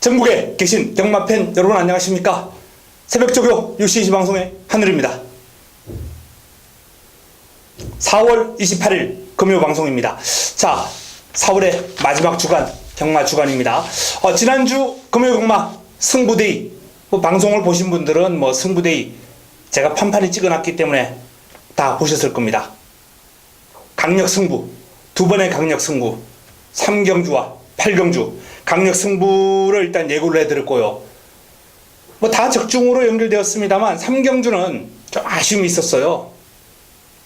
전국에 계신 경마팬 여러분 안녕하십니까? 새벽조교 UCC 방송의 한울입니다. 4월 28일 금요 방송입니다. 자, 4월의 마지막 주간, 경마 주간입니다. 지난주 금요 경마 승부데이, 방송을 보신 분들은 승부데이 제가 판판이 찍어놨기 때문에 다 보셨을 겁니다. 강력 승부, 두 번의 강력 승부, 3경주와 8경주 강력 승부를 일단 예고를 해드렸고요. 다 적중으로 연결되었습니다만 3경주는 좀 아쉬움이 있었어요.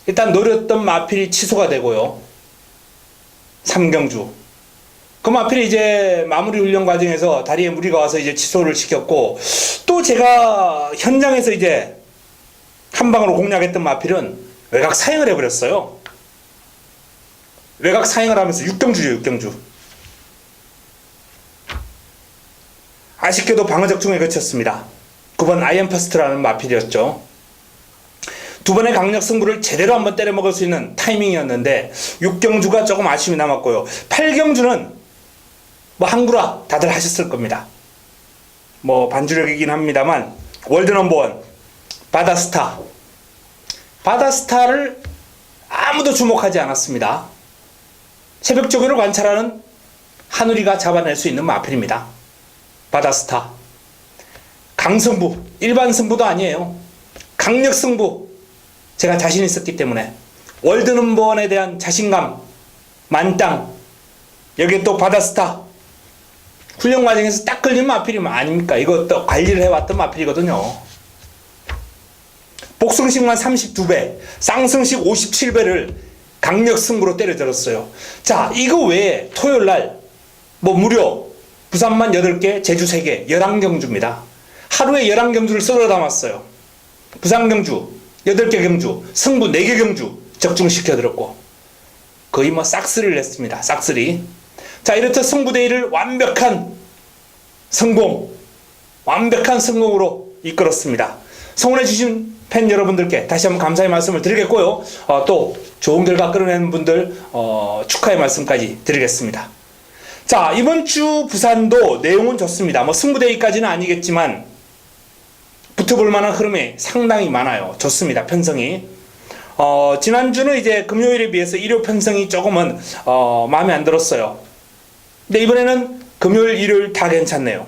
일단 노렸던 마필이 취소가 되고요. 3경주. 그 마필이 이제 마무리 훈련 과정에서 다리에 무리가 와서 이제 취소를 시켰고, 또 제가 현장에서 이제 한 방으로 공략했던 마필은 외곽 사행을 해버렸어요. 외곽 사행을 하면서 6경주죠, 6경주. 아쉽게도 방어 적중에 그쳤습니다. 9번 아이엠퍼스트라는 마필이었죠. 두 번의 강력 승부를 제대로 한번 때려먹을 수 있는 타이밍이었는데 6경주가 조금 아쉬움이 남았고요. 8경주는 한구라 다들 하셨을 겁니다. 반주력이긴 합니다만 월드 넘버원 바다스타. 바다스타를 아무도 주목하지 않았습니다. 새벽조교를 관찰하는 한우리가 잡아낼 수 있는 마필입니다. 바다스타. 강승부, 일반 승부도 아니에요. 강력 승부. 제가 자신 있었기 때문에 월드 넘버원에 대한 자신감 만땅. 여기에 또 바다스타. 훈련 과정에서 딱 걸린 마필이면 아닙니까? 이것도 관리를 해왔던 마필이거든요. 복승식만 32배, 쌍승식 57배를 강력 승부로 때려들었어요. 자, 이거 외에 토요일날 무려 부산만 8개, 제주 3개, 11경주입니다. 하루에 11경주를 쓸어 담았어요. 부산 경주 8개 경주, 승부 4개 경주 적중시켜드렸고, 거의 싹쓸이를 했습니다. 싹쓸이. 자, 이렇듯 승부데이를 완벽한 성공으로 이끌었습니다. 성원해주신 팬 여러분들께 다시 한번 감사의 말씀을 드리겠고요. 또 좋은 결과 끌어내는 분들 축하의 말씀까지 드리겠습니다. 자, 이번 주 부산도 내용은 좋습니다. 승부데이까지는 아니겠지만 붙어볼 만한 흐름이 상당히 많아요. 좋습니다. 편성이. 지난주는 이제 금요일에 비해서 일요 편성이 조금은 마음에 안 들었어요. 근데 이번에는 금요일, 일요일 다 괜찮네요.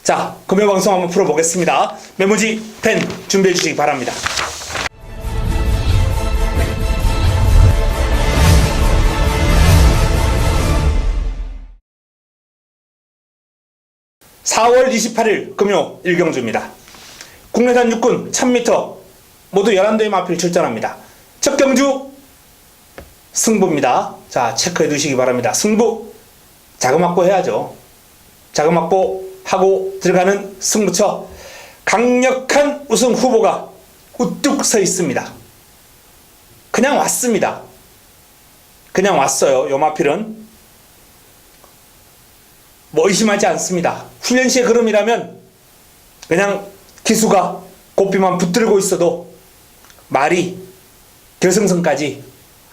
자, 금요 방송 한번 풀어보겠습니다. 메모지, 펜 준비해 주시기 바랍니다. (4월 28일) 금요 1경주입니다. 국내산 육군 1000m 모두 11대의 마필 출전합니다. 첫 경주 승부입니다. 자, 체크해 두시기 바랍니다. 승부 자금확보 해야죠. 자금확보 하고 들어가는 승부처. 강력한 우승 후보가 우뚝 서 있습니다. 그냥 왔습니다. 그냥 왔어요. 요 마필은 의심하지 않습니다. 훈련 시의 걸음이라면 그냥 기수가 고삐만 붙들고 있어도 말이 결승선까지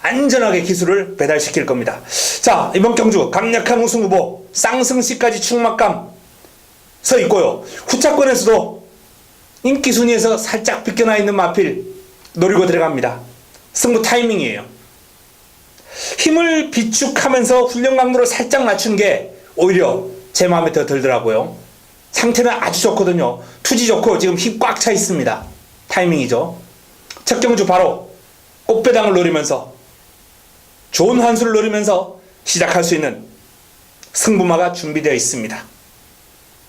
안전하게 기수를 배달시킬 겁니다. 자, 이번 경주 강력한 우승 후보 쌍승씨까지 충막감 서 있고요. 후차권에서도 인기 순위에서 살짝 비껴나 있는 마필 노리고 들어갑니다. 승부 타이밍이에요. 힘을 비축하면서 훈련 강도를 살짝 낮춘 게 오히려 제 마음에 더 들더라고요. 상태는 아주 좋거든요. 투지 좋고 지금 힘 꽉 차 있습니다. 타이밍이죠. 첫 경주 바로 꽃배당을 노리면서 좋은 환수를 노리면서 시작할 수 있는 승부마가 준비되어 있습니다.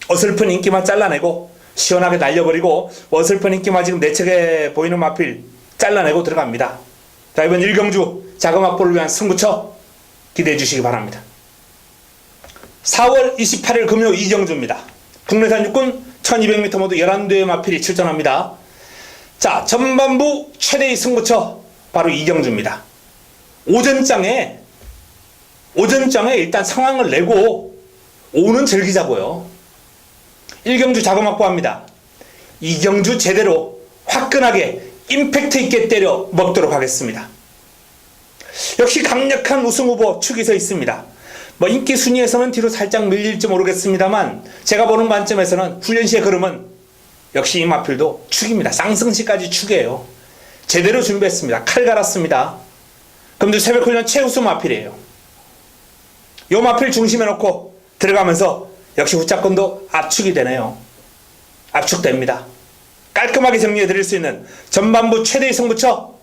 어설픈 인기만 잘라내고 시원하게 날려버리고, 어설픈 인기만 지금 내측에 보이는 마필 잘라내고 들어갑니다. 자, 이번 1경주 자금 확보를 위한 승부처 기대해 주시기 바랍니다. 4월 28일 금요 2경주입니다. 국내산 육군 1200m 모두 11대의 마필이 출전합니다. 자, 전반부 최대의 승부처 바로 2경주입니다. 오전장에 일단 상황을 내고 오는 즐기자고요. 1경주 자금 확보합니다. 2경주 제대로 화끈하게 임팩트 있게 때려 먹도록 하겠습니다. 역시 강력한 우승 후보 축이 서 있습니다. 뭐 인기 순위에서는 뒤로 살짝 밀릴지 모르겠습니다만 제가 보는 관점에서는 훈련 시의 걸음은 역시 이 마필도 축입니다. 쌍승시까지 축이에요. 제대로 준비했습니다. 칼 갈았습니다. 금주 새벽 훈련 최우수 마필이에요. 요 마필 중심에 놓고 들어가면서 역시 후차권도 압축이 되네요. 압축됩니다. 깔끔하게 정리해 드릴 수 있는 전반부 최대의 승부처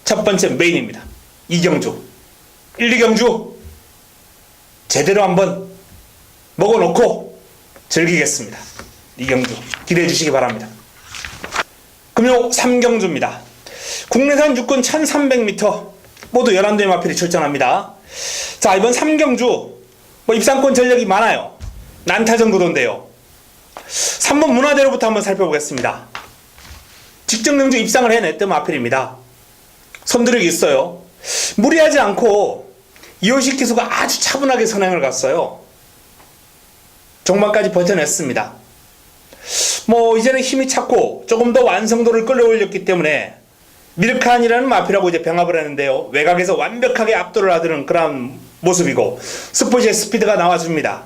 첫 번째 메인입니다. 이경주 1, 2경주 제대로 한번 먹어놓고 즐기겠습니다. 이경주 기대해 주시기 바랍니다. 금요 3경주입니다. 국내산 육군 1300m 모두 11대의 마필이 출전합니다. 자, 이번 3경주 입상권 전력이 많아요. 난타전 구도인데요. 3번 문화대로부터 한번 살펴보겠습니다. 직전경주 입상을 해냈던 마필입니다. 손들이 있어요. 무리하지 않고 이호식 기수가 아주 차분하게 선행을 갔어요. 종반까지 버텨냈습니다. 이제는 힘이 찼고 조금 더 완성도를 끌어올렸기 때문에 미르칸이라는 마필하고 이제 병합을 했는데요. 외곽에서 완벽하게 압도를 하는 그런 모습이고 스포츠의 스피드가 나와줍니다.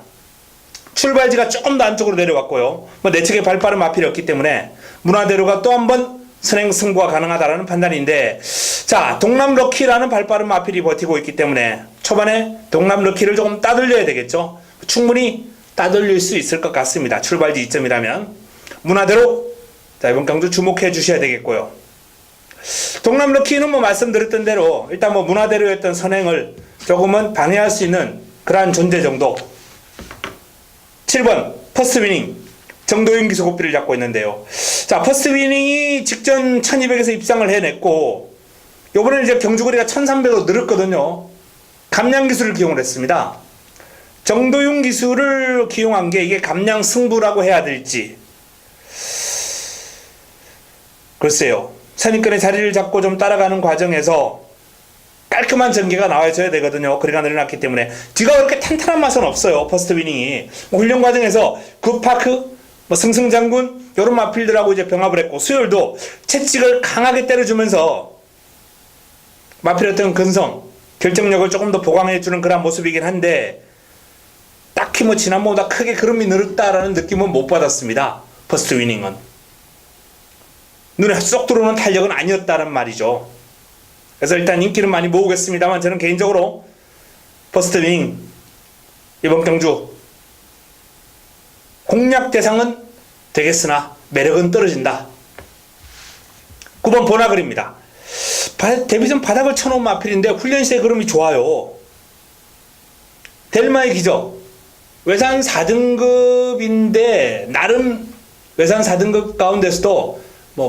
출발지가 조금 더 안쪽으로 내려왔고요. 내측에 발빠른 마필이었기 때문에 문화대로가 또 한 번 선행 승부가 가능하다는 판단인데, 자, 동남 럭키라는 발빠른 마필이 버티고 있기 때문에 초반에 동남 럭키를 조금 따돌려야 되겠죠. 충분히 따돌릴 수 있을 것 같습니다. 출발지 이점이라면 문화대로 자, 이번 경주 주목해 주셔야 되겠고요. 동남 럭키는 말씀드렸던 대로 일단 문화대로였던 선행을 조금은 방해할 수 있는 그러한 존재 정도. 7번 퍼스트 위닝 정도윤 기수 고삐를 잡고 있는데요. 자, 퍼스트 위닝이 직전 1200에서 입상을 해냈고 요번에 이제 경주거리가 1300으로 늘었거든요. 감량 기수를 기용을 했습니다. 정도윤 기수를 기용한 게 이게 감량 승부라고 해야 될지 글쎄요. 선입견의 자리를 잡고 좀 따라가는 과정에서 깔끔한 전개가 나와줘야 되거든요. 거리가 늘어났기 때문에 뒤가 그렇게 탄탄한 맛은 없어요. 퍼스트 위닝이 훈련 과정에서 굿파크 승승장군 이런 마필들하고 이제 병합을 했고 수요일도 채찍을 강하게 때려주면서 마필했던 근성 결정력을 조금 더 보강해주는 그런 모습이긴 한데 딱히 지난번보다 크게 걸음이 늘었다라는 느낌은 못 받았습니다. 퍼스트 위닝은 눈에 쏙 들어오는 탄력은 아니었다는 말이죠. 그래서 일단 인기는 많이 모으겠습니다만 저는 개인적으로 퍼스트 위닝 이번 경주 공략 대상은 되겠으나 매력은 떨어진다. 9번 보나글입니다. 데뷔전 바닥을 쳐놓은 마필인데 훈련 시에 걸음이 좋아요. 델마의 기적 외산 4등급인데 나름 외산 4등급 가운데서도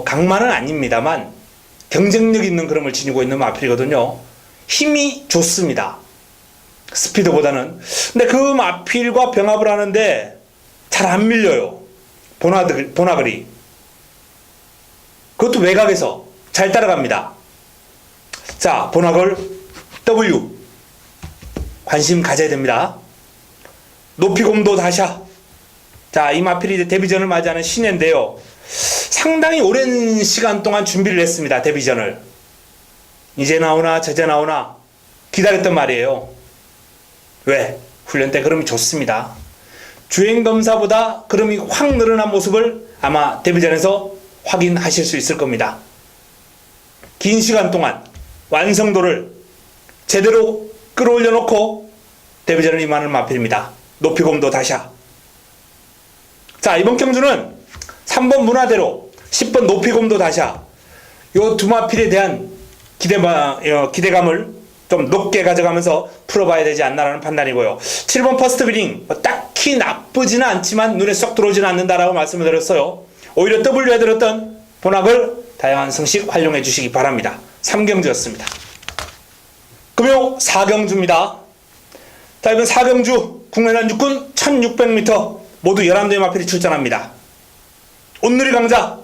강만은 아닙니다만 경쟁력 있는 걸음을 지니고 있는 마필이거든요. 힘이 좋습니다. 스피드보다는. 근데 그 마필과 병합을 하는데 잘 안 밀려요. 보나글이. 그것도 외곽에서 잘 따라갑니다. 자, 보나글 W 관심 가져야 됩니다. 높이곰도 다샤. 자, 이 마필이 이제 데뷔전을 맞이하는 신예인데요. 상당히 오랜 시간 동안 준비를 했습니다. 데뷔전을. 이제 나오나 저제 나오나 기다렸단 말이에요. 왜? 훈련 때 걸음이 좋습니다. 주행검사보다 걸음이 확 늘어난 모습을 아마 데뷔전에서 확인하실 수 있을 겁니다. 긴 시간 동안 완성도를 제대로 끌어올려 놓고 데뷔전을 임하는 마필입니다. 높이곰도 다샤. 자, 이번 경주는 3번 문화대로 10번 높이곰도 다샤 요 두 마필에 대한 기대감을 좀 높게 가져가면서 풀어봐야 되지 않나라는 판단이고요. 7번 퍼스트 비링 딱히 나쁘지는 않지만 눈에 쏙 들어오지는 않는다라고 말씀을 드렸어요. 오히려 W에 들었던 본학을 다양한 성식 활용해 주시기 바랍니다. 3경주였습니다. 금요 4경주입니다. 자, 이번 4경주 국내산 육군 1600m 모두 11대의 마필이 출전합니다. 온누리 강자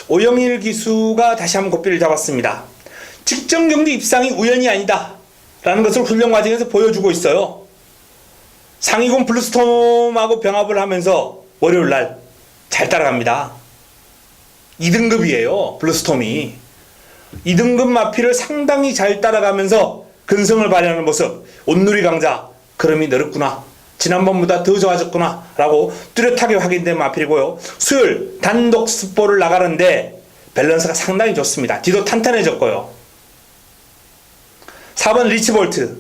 오영일 기수가 다시 한번 고삐를 잡았습니다. 직전 경주 입상이 우연이 아니다 라는 것을 훈련 과정에서 보여주고 있어요. 상위군 블루스톰하고 병합을 하면서 월요일날 잘 따라갑니다. 2등급이에요. 블루스톰이 2등급 마필을 상당히 잘 따라가면서 근성을 발휘하는 모습. 온누리 강자 그름이 늘었구나, 지난번보다 더 좋아졌구나 라고 뚜렷하게 확인된 마필이고요. 수요일 단독 스포를 나가는데 밸런스가 상당히 좋습니다. 뒤도 탄탄해졌고요. 4번 리치볼트,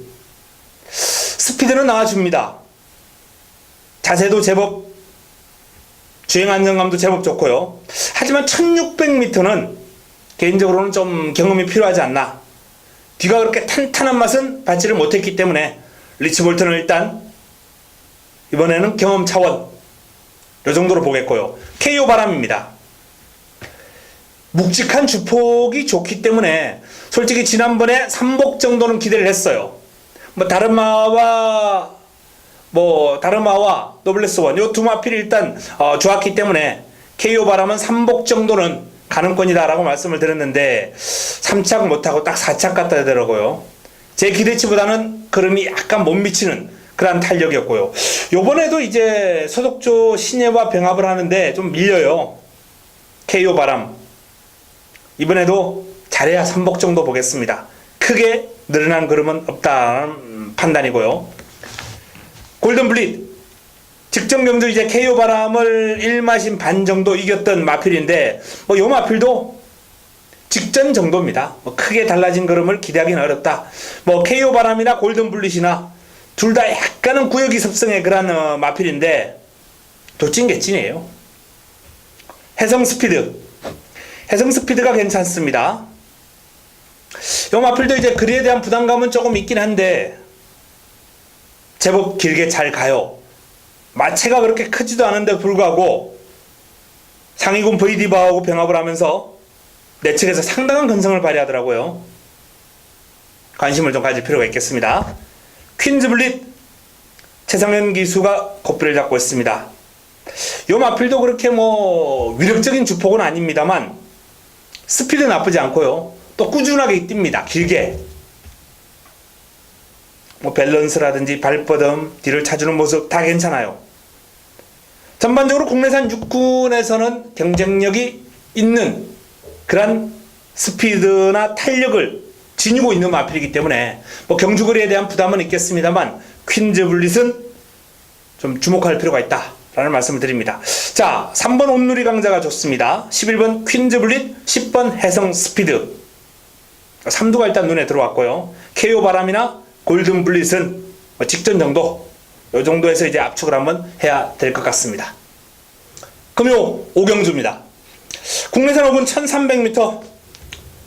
스피드는 나와줍니다. 자세도 제법, 주행 안정감도 제법 좋고요. 하지만 1600m는 개인적으로는 좀 경험이 필요하지 않나. 뒤가 그렇게 탄탄한 맛은 받지를 못했기 때문에 리치볼트는 일단 이번에는 경험 차원 이 정도로 보겠고요. KO 바람입니다. 묵직한 주폭이 좋기 때문에 솔직히 지난번에 3복 정도는 기대를 했어요. 다르마와 노블레스1 요 두 마필이 일단 좋았기 때문에 KO 바람은 3복 정도는 가능권이다 라고 말씀을 드렸는데 3착 못하고 딱 4착 갔다 되더라고요. 제 기대치보다는 걸음이 약간 못 미치는 그런 탄력이었고요. 요번에도 이제 소속조 신예와 병합을 하는데 좀 밀려요. KO 바람 이번에도 잘해야 3복 정도 보겠습니다. 크게 늘어난 걸음은 없다는 판단이고요. 골든블릿 직전 경주 이제 KO 바람을 1마신 반 정도 이겼던 마필인데 요 마필도 직전 정도입니다. 크게 달라진 걸음을 기대하기는 어렵다. KO 바람이나 골든블릿이나 둘 다 약간은 구역이 습성의 그런 마필인데 도찐개찐이에요. 해성 스피드가 괜찮습니다. 요 마필도 이제 거리에 대한 부담감은 조금 있긴 한데 제법 길게 잘 가요. 마체가 그렇게 크지도 않은데 불구하고 상위군 VD바하고 병합을 하면서 내측에서 상당한 근성을 발휘하더라고요. 관심을 좀 가질 필요가 있겠습니다. 퀸즈블릿 최상현 기수가 고삐를 잡고 있습니다. 요 마필도 그렇게 위력적인 주폭은 아닙니다만 스피드 나쁘지 않고요. 또 꾸준하게 뜁니다. 길게. 밸런스라든지 발뻗음, 뒤를 차주는 모습 다 괜찮아요. 전반적으로 국내산 육군에서는 경쟁력이 있는 그런 스피드나 탄력을 지니고 있는 마필이기 때문에 경주거리에 대한 부담은 있겠습니다만 퀸즈블릿은 좀 주목할 필요가 있다 라는 말씀을 드립니다. 자, 3번 온누리 강자가 좋습니다. 11번 퀸즈블릿, 10번 해성 스피드. 3두가 일단 눈에 들어왔고요. KO 바람이나 골든블릿은 직전 정도, 이 정도에서 이제 압축을 한번 해야 될 것 같습니다. 금요 5경주입니다. 국내산 5분 1300m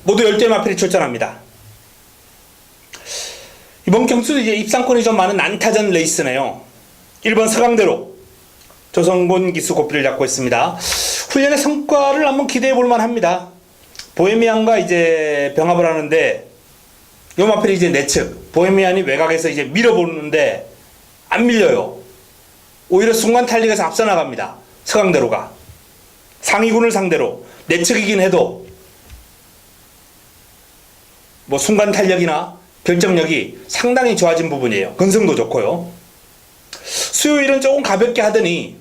모두 10대 마필이 출전합니다. 이번 경주도 이제 입상권이 좀 많은 난타전 레이스네요. 1번 서강대로 조성곤 기수 고삐를 잡고 있습니다. 훈련의 성과를 한번 기대해 볼 만합니다. 보헤미안과 이제 병합을 하는데 요 마필이 이제 내측, 보헤미안이 외곽에서 이제 밀어보는데 안 밀려요. 오히려 순간 탈릭에서 앞서 나갑니다. 서강대로가 상위군을 상대로 내측이긴 해도 순간 탄력이나 결정력이 상당히 좋아진 부분이에요. 근성도 좋고요. 수요일은 조금 가볍게 하더니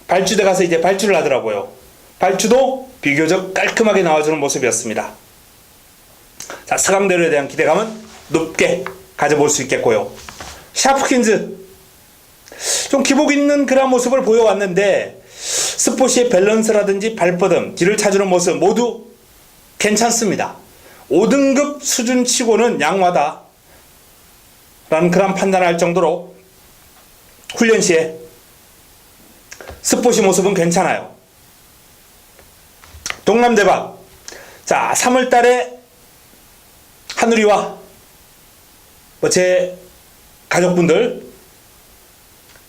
발주대 가서 이제 발주를 하더라고요. 발주도 비교적 깔끔하게 나와주는 모습이었습니다. 자, 서강대로에 대한 기대감은 높게 가져볼 수 있겠고요. 샤프킨즈 좀 기복 있는 그런 모습을 보여왔는데 스포시의 밸런스라든지 발뻗음, 뒤를 차주는 모습 모두 괜찮습니다. 5등급 수준치고는 양호하다 라는 그런 판단을 할 정도로 훈련 시에 스포시 모습은 괜찮아요. 동남대박, 자 3월달에 하누리와 제 가족분들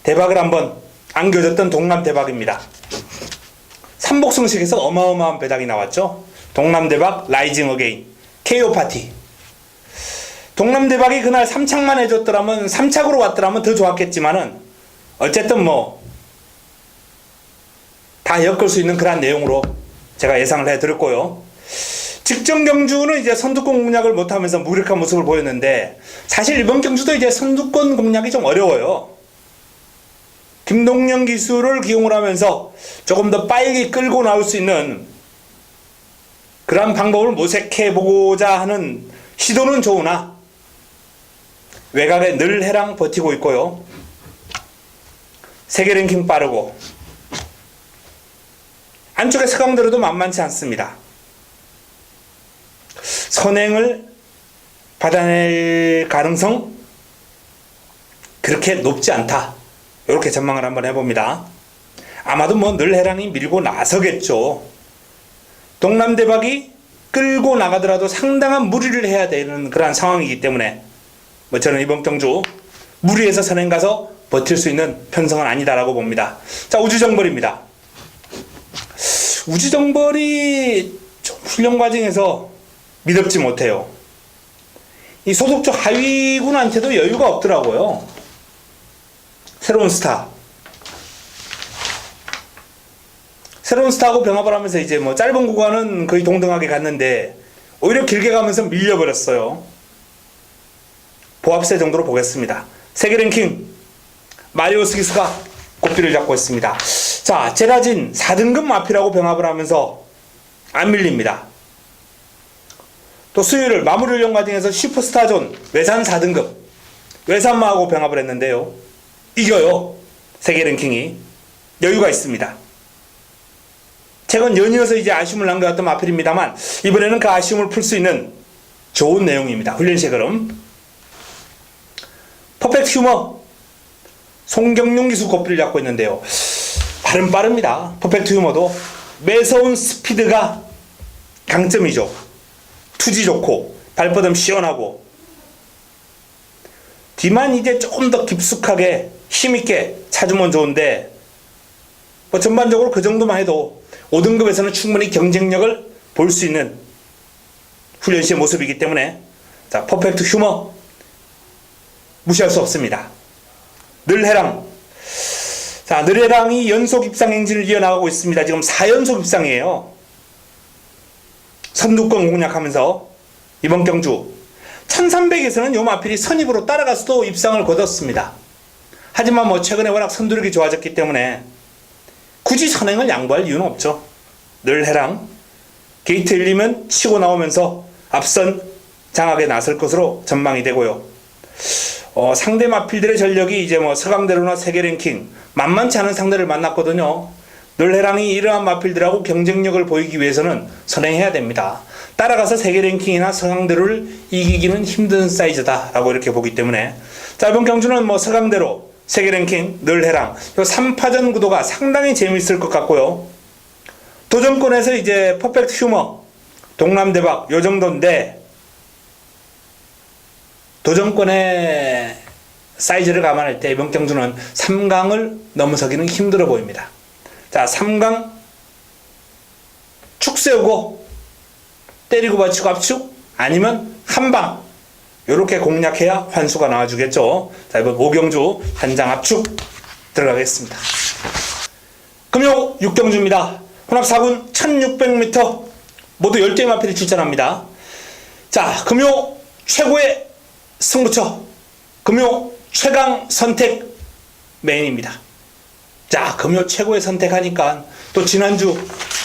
대박을 한번 안겨줬던 동남대박입니다. 삼복승식에서 어마어마한 배당이 나왔죠. 동남대박 라이징 어게인 KO 파티. 동남대박이 그날 3착만 해줬더라면, 3착으로 왔더라면 더 좋았겠지만은 어쨌든 다 엮을 수 있는 그런 내용으로 제가 예상을 해드렸고요. 직전 경주는 이제 선두권 공략을 못하면서 무력한 모습을 보였는데 사실 이번 경주도 이제 선두권 공략이 좀 어려워요. 김동영 기수를 기용을 하면서 조금 더 빨리 끌고 나올 수 있는 그런 방법을 모색해 보고자 하는 시도는 좋으나 외곽에 늘 해랑 버티고 있고요. 세계 랭킹 빠르고 안쪽에 서강대로도 만만치 않습니다. 선행을 받아낼 가능성 그렇게 높지 않다. 이렇게 전망을 한번 해봅니다. 아마도 뭐 늘 해랑이 밀고 나서겠죠. 동남대박이 끌고 나가더라도 상당한 무리를 해야 되는 그러한 상황이기 때문에 뭐 저는 이번 경주 무리해서 선행 가서 버틸 수 있는 편성은 아니다라고 봅니다. 자, 우주정벌입니다. 우주정벌이 좀 훈련 과정에서 미덥지 못해요. 이 소속주 하위군한테도 여유가 없더라고요. 새로운 스타하고 병합을 하면서 이제 뭐 짧은 구간은 거의 동등하게 갔는데 오히려 길게 가면서 밀려버렸어요. 보합세 정도로 보겠습니다. 세계 랭킹 마리오스 기수가 고삐를 잡고 있습니다. 자, 제라진 4등급 마피라고 병합을 하면서 안 밀립니다. 또 수요일 마무리 훈련 과정에서 슈퍼스타존 외산 4등급 외산마하고 병합을 했는데요. 이겨요. 세계 랭킹이 여유가 있습니다. 최근 연이어서 이제 아쉬움을 남겨왔던 마필입니다만 이번에는 그 아쉬움을 풀 수 있는 좋은 내용입니다. 훈련시의 걸음. 퍼펙트 휴머 송경용 기수 고삐를 잡고 있는데요. 발은 빠릅니다. 퍼펙트 휴머도 매서운 스피드가 강점이죠. 투지 좋고 발버듬 시원하고 뒤만 이제 조금 더 깊숙하게 힘있게 차주면 좋은데 뭐 전반적으로 그 정도만 해도 5등급에서는 충분히 경쟁력을 볼 수 있는 훈련시의 모습이기 때문에 자, 퍼펙트 휴머 무시할 수 없습니다. 늘해랑. 자, 늘해랑이 연속 입상 행진을 이어나가고 있습니다. 지금 4연속 입상이에요. 선두권 공략하면서 이번 경주 1300에서는 요 마필이 선입으로 따라가서도 입상을 거뒀습니다. 하지만 뭐 최근에 워낙 선두력이 좋아졌기 때문에 굳이 선행을 양보할 이유는 없죠. 늘해랑 게이트 1리면 치고 나오면서 앞선 장악에 나설 것으로 전망이 되고요. 상대 마필들의 전력이 이제 뭐 서강대로나 세계 랭킹 만만치 않은 상대를 만났거든요. 늘해랑이 이러한 마필들하고 경쟁력을 보이기 위해서는 선행해야 됩니다. 따라가서 세계 랭킹이나 서강대로를 이기기는 힘든 사이즈다라고 이렇게 보기 때문에 자, 이번 경주는 뭐 서강대로, 세계 랭킹, 늘해랑 요 3파전 구도가 상당히 재미있을 것 같고요. 도전권에서 이제 퍼펙트 휴머, 동남대박 요 정도인데 도전권의 사이즈를 감안할 때 이번 경주는 3강을 넘어서기는 힘들어 보입니다. 자, 3강 축 세우고 때리고 받치고 압축 아니면 한방 요렇게 공략해야 환수가 나와주겠죠. 자, 이번 5경주 한장 압축 들어가겠습니다. 금요 6경주입니다. 혼합 4군 1600m 모두 10개의 마필이 출전합니다. 자, 금요 최고의 승부처, 금요 최강 선택 메인입니다. 자, 금요 최고의 선택하니까 또 지난주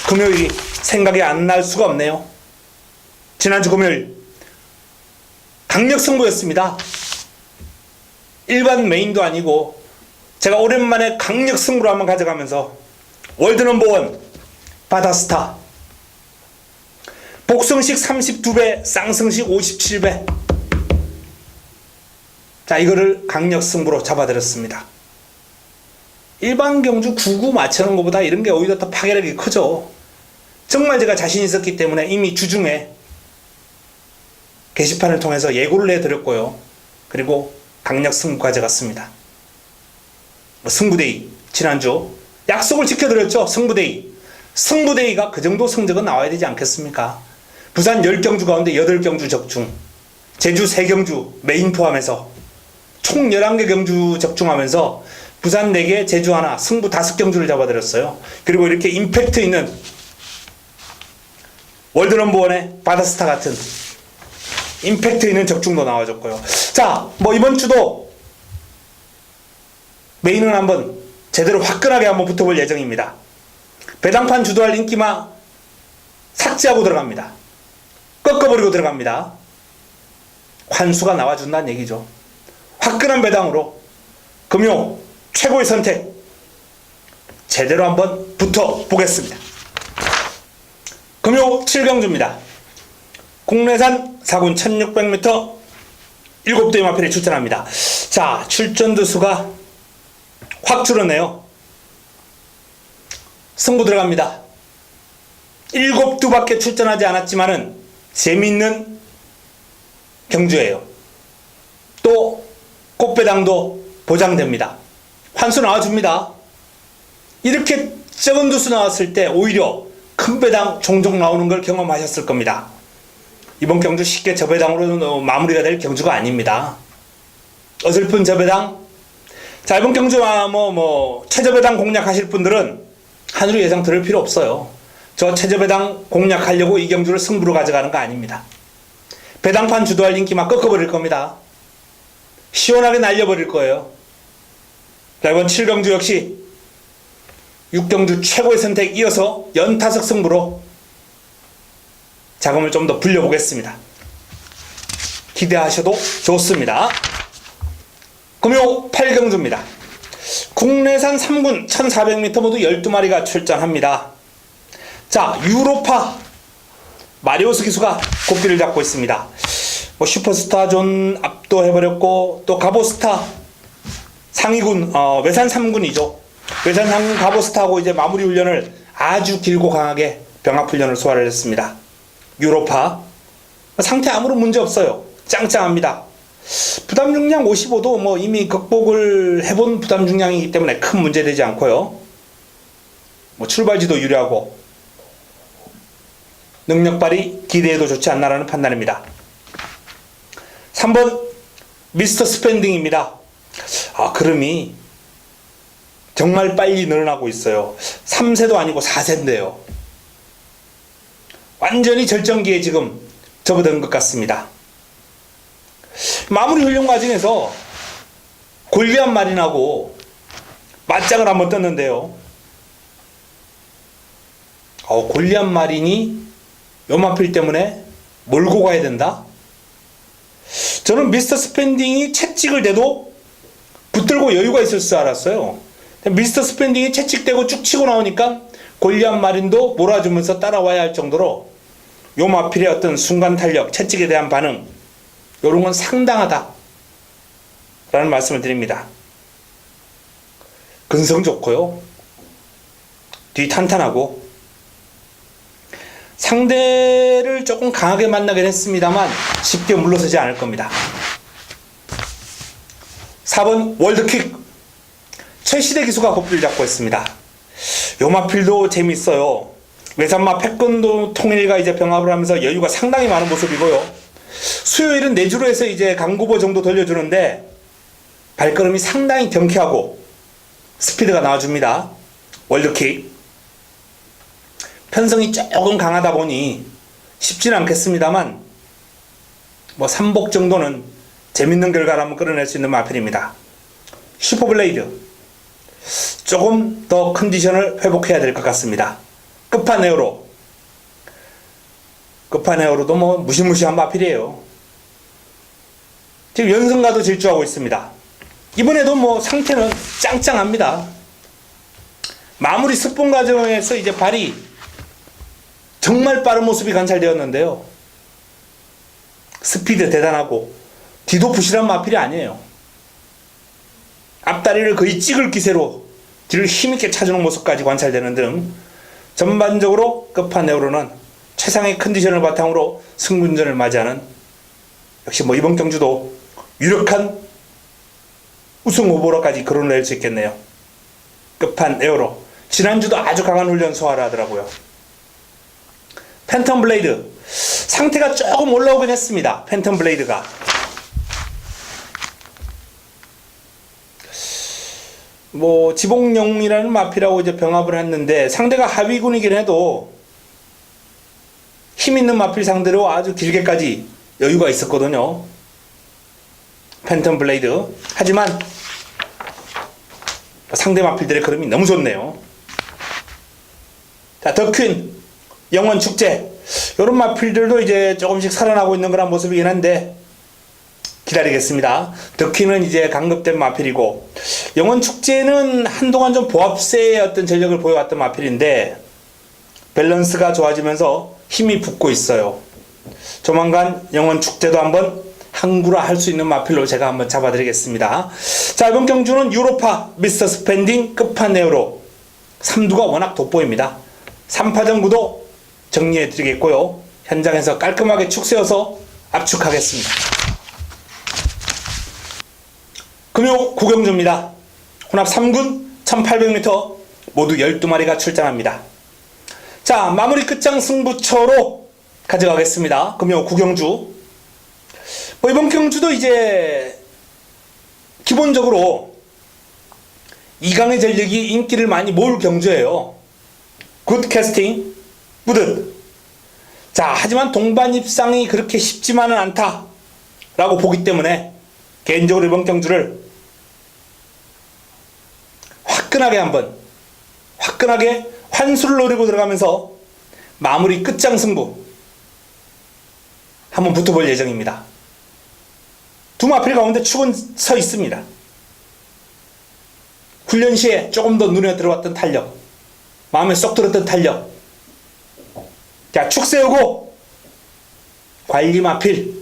금요일이 생각이 안 날 수가 없네요. 지난주 금요일 강력 승부였습니다. 일반 메인도 아니고 제가 오랜만에 강력 승부를 한번 가져가면서 월드 넘버원 바다스타 복승식 32배 쌍승식 57배 자, 이거를 강력 승부로 잡아드렸습니다. 일반 경주 9구 맞추는 것보다 이런 게 오히려 더 파괴력이 크죠. 정말 제가 자신 있었기 때문에 이미 주중에 게시판을 통해서 예고를 해드렸고요. 그리고 강력 승부 가져갔습니다. 승부데이 지난주 약속을 지켜드렸죠. 승부데이가 그 정도 성적은 나와야 되지 않겠습니까? 부산 10경주 가운데 8경주 적중, 제주 3경주 메인 포함해서 총 11개 경주 적중하면서 부산 4개, 제주 하나, 승부 5경주를 잡아드렸어요. 그리고 이렇게 임팩트 있는 월드 넘버원의 바다스타 같은 임팩트 있는 적중도 나와줬고요. 자, 뭐 이번 주도 메인은 한번 제대로 화끈하게 한번 붙어볼 예정입니다. 배당판 주도할 인기마 삭제하고 들어갑니다. 꺾어버리고 들어갑니다. 환수가 나와준다는 얘기죠. 화끈한 배당으로 금요 최고의 선택 제대로 한번 붙어보겠습니다. 금요 7경주입니다. 국내산 사군 1600m 7대의 마필에 출전합니다. 자, 출전두 수가 확 줄었네요. 승부 들어갑니다. 7두밖에 출전하지 않았지만은 재미있는 경주예요. 또 꽃배당도 보장됩니다. 환수 나와줍니다. 이렇게 적은 두수 나왔을 때 오히려 큰 배당 종종 나오는 걸 경험하셨을 겁니다. 이번 경주 쉽게 저배당으로 마무리가 될 경주가 아닙니다. 어설픈 저배당. 자, 이번 경주 최저배당 공략하실 분들은 한으로 예상 들을 필요 없어요. 저 최저배당 공략하려고 이 경주를 승부로 가져가는 거 아닙니다. 배당판 주도할 인기 막 꺾어버릴 겁니다. 시원하게 날려버릴 거예요. 자, 이번 7경주 역시 6경주 최고의 선택 이어서 연타석 승부로 자금을 좀 더 불려보겠습니다. 기대하셔도 좋습니다. 금요 8경주입니다. 국내산 3군 1400m 모두 12마리가 출전합니다. 자, 유로파 마리오스 기수가 고삐를 잡고 있습니다. 슈퍼스타 존 압도해버렸고, 또 가보스타 상위군, 외산 3군이죠. 외산 3군 가보스타하고 이제 마무리 훈련을 아주 길고 강하게 병합훈련을 소화를 했습니다. 유로파 상태 아무런 문제 없어요. 짱짱합니다. 부담 중량 55도 이미 극복을 해본 부담 중량이기 때문에 큰 문제 되지 않고요. 출발지도 유리하고 능력 발휘 기대해도 좋지 않나라는 판단입니다. 3번 미스터 스펜딩입니다. 그름이 정말 빨리 늘어나고 있어요. 3세도 아니고 4세인데요. 완전히 절정기에 지금 접어든 것 같습니다. 마무리 훈련 과정에서 골리앗 마린하고 맞짱을 한번 떴는데요. 골리앗 마린이 요마필 때문에 몰고 가야 된다? 저는 미스터 스펜딩이 채찍을 대도 붙들고 여유가 있을 줄 알았어요. 미스터 스펜딩이 채찍대고 쭉 치고 나오니까 골리앗 마린도 몰아주면서 따라와야 할 정도로 요마필의 어떤 순간 탄력, 채찍에 대한 반응, 이런 건 상당하다 라는 말씀을 드립니다. 근성 좋고요, 뒤 탄탄하고, 상대를 조금 강하게 만나긴 했습니다만 쉽게 물러서지 않을 겁니다. 4번 월드킥 최시대 기수가 고삐를 잡고 있습니다. 요마필도 재밌어요. 외산마 패권도 통일과 이제 병합을 하면서 여유가 상당히 많은 모습이고요. 수요일은 내주로 해서 이제 강구보 정도 돌려주는데 발걸음이 상당히 경쾌하고 스피드가 나와줍니다. 월드킥 편성이 조금 강하다 보니 쉽지는 않겠습니다만 3복 정도는 재밌는 결과를 한번 끌어낼 수 있는 마필입니다. 슈퍼블레이드 조금 더 컨디션을 회복해야 될 것 같습니다. 끝판에어로도 무시무시한 마필이에요. 지금 연승가도 질주하고 있습니다. 이번에도 상태는 짱짱합니다. 마무리 스폰 과정에서 이제 발이 정말 빠른 모습이 관찰되었는데요. 스피드 대단하고 뒤도 부실한 마필이 아니에요. 앞다리를 거의 찍을 기세로 뒤를 힘있게 차주는 모습까지 관찰되는 등 전반적으로 끝판에어로는 최상의 컨디션을 바탕으로 승분전을 맞이하는, 역시 이번 경주도 유력한 우승 후보로까지 거론을 낼 수 있겠네요. 끝판에어로 지난주도 아주 강한 훈련 소화를 하더라고요. 팬텀 블레이드 상태가 조금 올라오긴 했습니다. 팬텀 블레이드가 지봉용이라는 마필하고 이제 병합을 했는데 상대가 하위군이긴 해도 힘있는 마필 상대로 아주 길게까지 여유가 있었거든요. 팬텀 블레이드. 하지만 상대 마필들의 걸음이 너무 좋네요. 자, 더퀸 영원 축제, 이런 마필들도 이제 조금씩 살아나고 있는 그런 모습이긴 한데 기다리겠습니다. 덕희는 이제 강급된 마필이고, 영원축제는 한동안 좀 보합세의 어떤 전력을 보여왔던 마필인데 밸런스가 좋아지면서 힘이 붙고 있어요. 조만간 영원축제도 한번 항구라 할 수 있는 마필로 제가 한번 잡아드리겠습니다. 자, 이번 경주는 유로파 미스터 스펜딩 끝판내로 3두가 워낙 돋보입니다. 3파전 구도 정리해드리겠고요. 현장에서 깔끔하게 축 세워서 압축하겠습니다. 금요 구경주입니다. 혼합 3군 1800m 모두 12마리가 출전합니다. 자, 마무리 끝장 승부처로 가져가겠습니다. 금요 구경주. 이번 경주도 이제 기본적으로 이강의 전력이 인기를 많이 모을 경주예요. 굿 캐스팅, 뿌듯. 자, 하지만 동반 입상이 그렇게 쉽지만은 않다라고 보기 때문에 개인적으로 이번 경주를 화끈하게 환수를 노리고 들어가면서 마무리 끝장 승부 한번 붙어볼 예정입니다. 두 마필 가운데 축은 서 있습니다. 훈련 시에 조금 더 눈에 들어왔던 탄력, 마음에 쏙 들었던 탄력. 자, 축 세우고 관리 마필,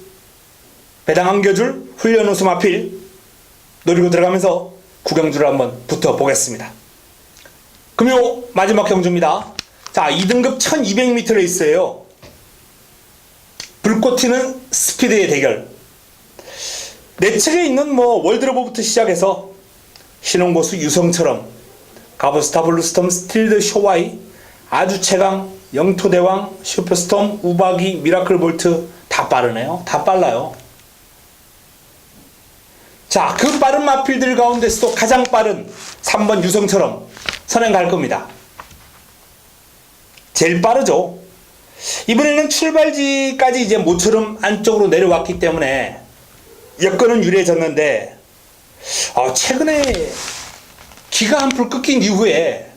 배당 안겨줄 훈련 우수 마필 노리고 들어가면서 구경주를 한번 붙어보겠습니다. 금요 마지막 경주입니다. 자, 2등급 1200m 레이스예요. 불꽃 튀는 스피드의 대결. 내측에 있는 월드러브부터 시작해서 신혼고수 유성처럼 가버스타, 블루스톰, 스틸드, 쇼와이, 아주 최강, 영토대왕, 슈퍼스톰, 우박이, 미라클 볼트 다 빠르네요. 다 빨라요. 자, 그 빠른 마필들 가운데서도 가장 빠른 3번 유성처럼 선행 갈 겁니다. 제일 빠르죠. 이번에는 출발지까지 이제 모처럼 안쪽으로 내려왔기 때문에 여건은 유리해졌는데, 최근에 기가 한풀 꺾인 이후에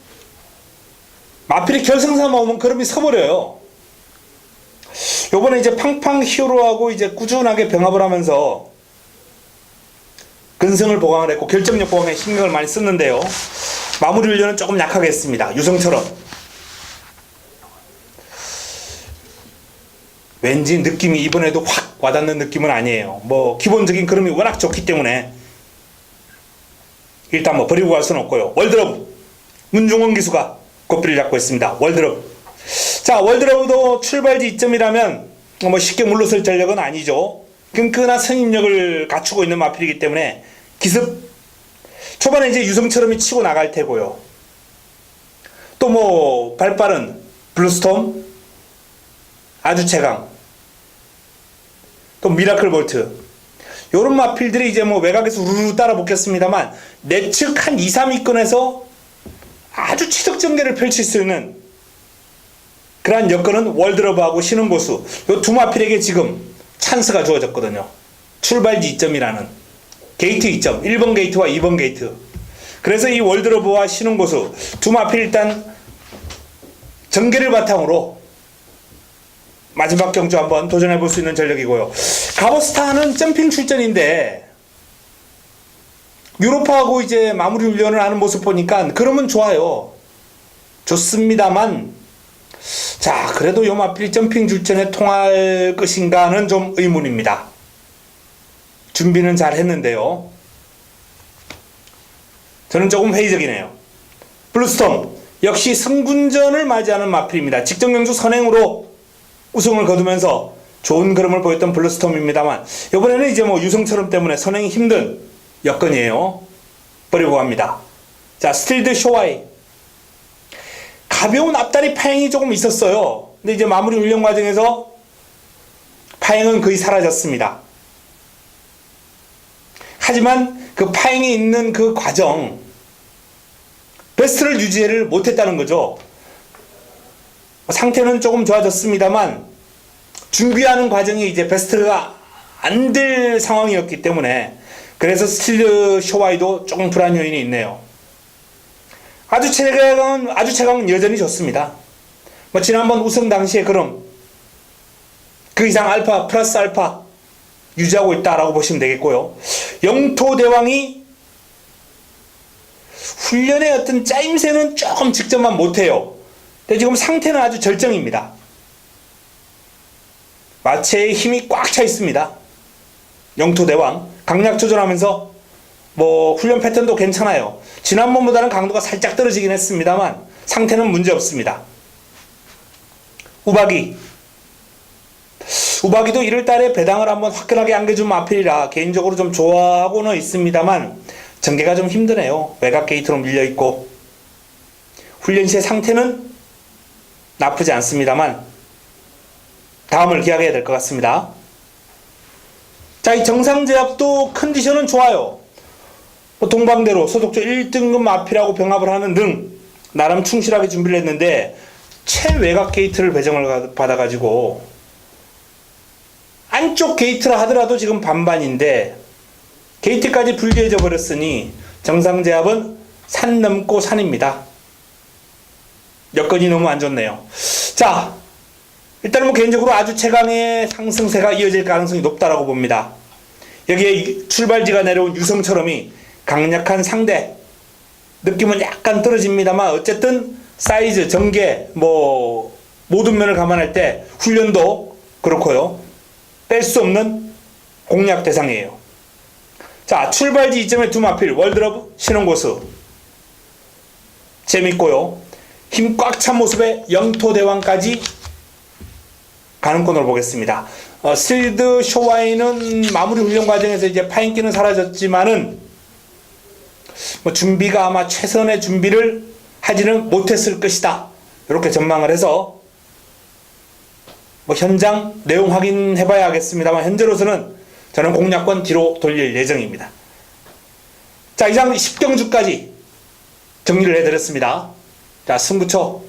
마필이 결승선 오면 그럼이 서버려요. 요번에 이제 팡팡 히어로하고 이제 꾸준하게 병합을 하면서 근성을 보강을 했고 결정력 보강에 신경을 많이 썼는데요. 마무리 훈련은 조금 약하게 했습니다. 유성처럼. 왠지 느낌이 이번에도 확 와닿는 느낌은 아니에요. 기본적인 그림이 워낙 좋기 때문에 일단 버리고 갈 수는 없고요. 월드러브 문중원 기수가 고삐를 잡고 있습니다. 월드러브. 자, 월드러브도 출발지 이점이라면 쉽게 물러설 전력은 아니죠. 끈끈한 선임력을 갖추고 있는 마필이기 때문에 기습 초반에 이제 유성처럼이 치고 나갈 테고요. 또 발빠른 블루스톰, 아주 최강, 또 미라클 볼트, 요런 마필들이 이제 외곽에서 우르르 따라 붙겠습니다만 내측 한 2, 3위권에서 아주 치적전개를 펼칠 수 있는 그러한 여건은 월드러브하고 신흥고수 요 두 마필에게 지금 찬스가 주어졌거든요. 출발지 2점이라는 게이트 2점, 1번 게이트와 2번 게이트. 그래서 이 월드러브와 신흥고수 두 마필 일단 전개를 바탕으로 마지막 경주 한번 도전해볼 수 있는 전력이고요. 가버스타는 점핑 출전인데 유로파하고 이제 마무리 훈련을 하는 모습 보니까 그러면 좋아요. 좋습니다만, 자, 그래도 요 마필이 점핑 출전에 통할 것인가는 좀 의문입니다. 준비는 잘 했는데요. 저는 조금 회의적이네요. 블루스톰 역시 승군전을 맞이하는 마필입니다. 직전 경주 선행으로 우승을 거두면서 좋은 그림을 보였던 블루스톰입니다만 이번에는 이제 유성처럼 때문에 선행이 힘든 여건이에요. 버리고 갑니다. 자, 스틸드 쇼와이 가벼운 앞다리 파행이 조금 있었어요. 근데 이제 마무리 훈련 과정에서 파행은 거의 사라졌습니다. 하지만 그 파행이 있는 그 과정 베스트를 유지를 못했다는 거죠. 상태는 조금 좋아졌습니다만 준비하는 과정이 이제 베스트가 안 될 상황이었기 때문에 그래서 스틸드 쇼와이도 조금 불안 요인이 있네요. 아주 최강은 여전히 좋습니다. 지난번 우승 당시에 그럼 그 이상 알파 플러스 알파 유지하고 있다라고 보시면 되겠고요. 영토대왕이 훈련의 어떤 짜임새는 조금 직접만 못해요. 근데 지금 상태는 아주 절정입니다. 마체에 힘이 꽉 차 있습니다. 영토대왕 강약 조절하면서 뭐 훈련 패턴도 괜찮아요. 지난번보다는 강도가 살짝 떨어지긴 했습니다만 상태는 문제 없습니다. 우박이도 1월달에 배당을 한번 화끈하게 안겨준 마필이라 개인적으로 좀 좋아하고는 있습니다만 전개가 좀 힘드네요. 외곽 게이트로 밀려있고 훈련 시의 상태는 나쁘지 않습니다만 다음을 기약해야 될 것 같습니다. 자, 이 정상제압도 컨디션은 좋아요. 동방대로 소속조 1등급 마필하고 병합을 하는 등 나름 충실하게 준비를 했는데 최외곽 게이트를 배정을 받아가지고 안쪽 게이트라 하더라도 지금 반반인데 게이트까지 불리해져 버렸으니 정상제압은 산 넘고 산입니다. 여건이 너무 안 좋네요. 자, 일단은 뭐 개인적으로 아주 최강의 상승세가 이어질 가능성이 높다라고 봅니다. 여기에 출발지가 내려온 유성처럼이 강력한 상대, 느낌은 약간 떨어집니다만 어쨌든 사이즈, 전개, 뭐 모든 면을 감안할 때 훈련도 그렇고요. 뺄 수 없는 공략 대상이에요. 자, 출발지 이점의 두 마필 월드러브 신혼고수 재밌고요. 힘 꽉 찬 모습의 영토대왕까지 가는 권으로 보겠습니다. 스틸드 쇼와이는 마무리 훈련 과정에서 이제 파인기는 사라졌지만은 뭐 준비가 아마 최선의 준비를 하지는 못했을 것이다. 이렇게 전망을 해서 뭐 현장 내용 확인해봐야 하겠습니다만 현재로서는 저는 공략권 뒤로 돌릴 예정입니다. 자, 이상 10경주까지 정리를 해드렸습니다. 자, 승부처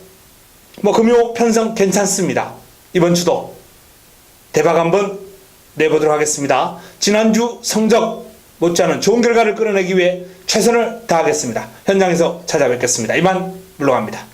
뭐 금요 편성 괜찮습니다. 이번 주도 대박 한번 내보도록 하겠습니다. 지난주 성적 못지않은 좋은 결과를 끌어내기 위해 최선을 다하겠습니다. 현장에서 찾아뵙겠습니다. 이만 물러갑니다.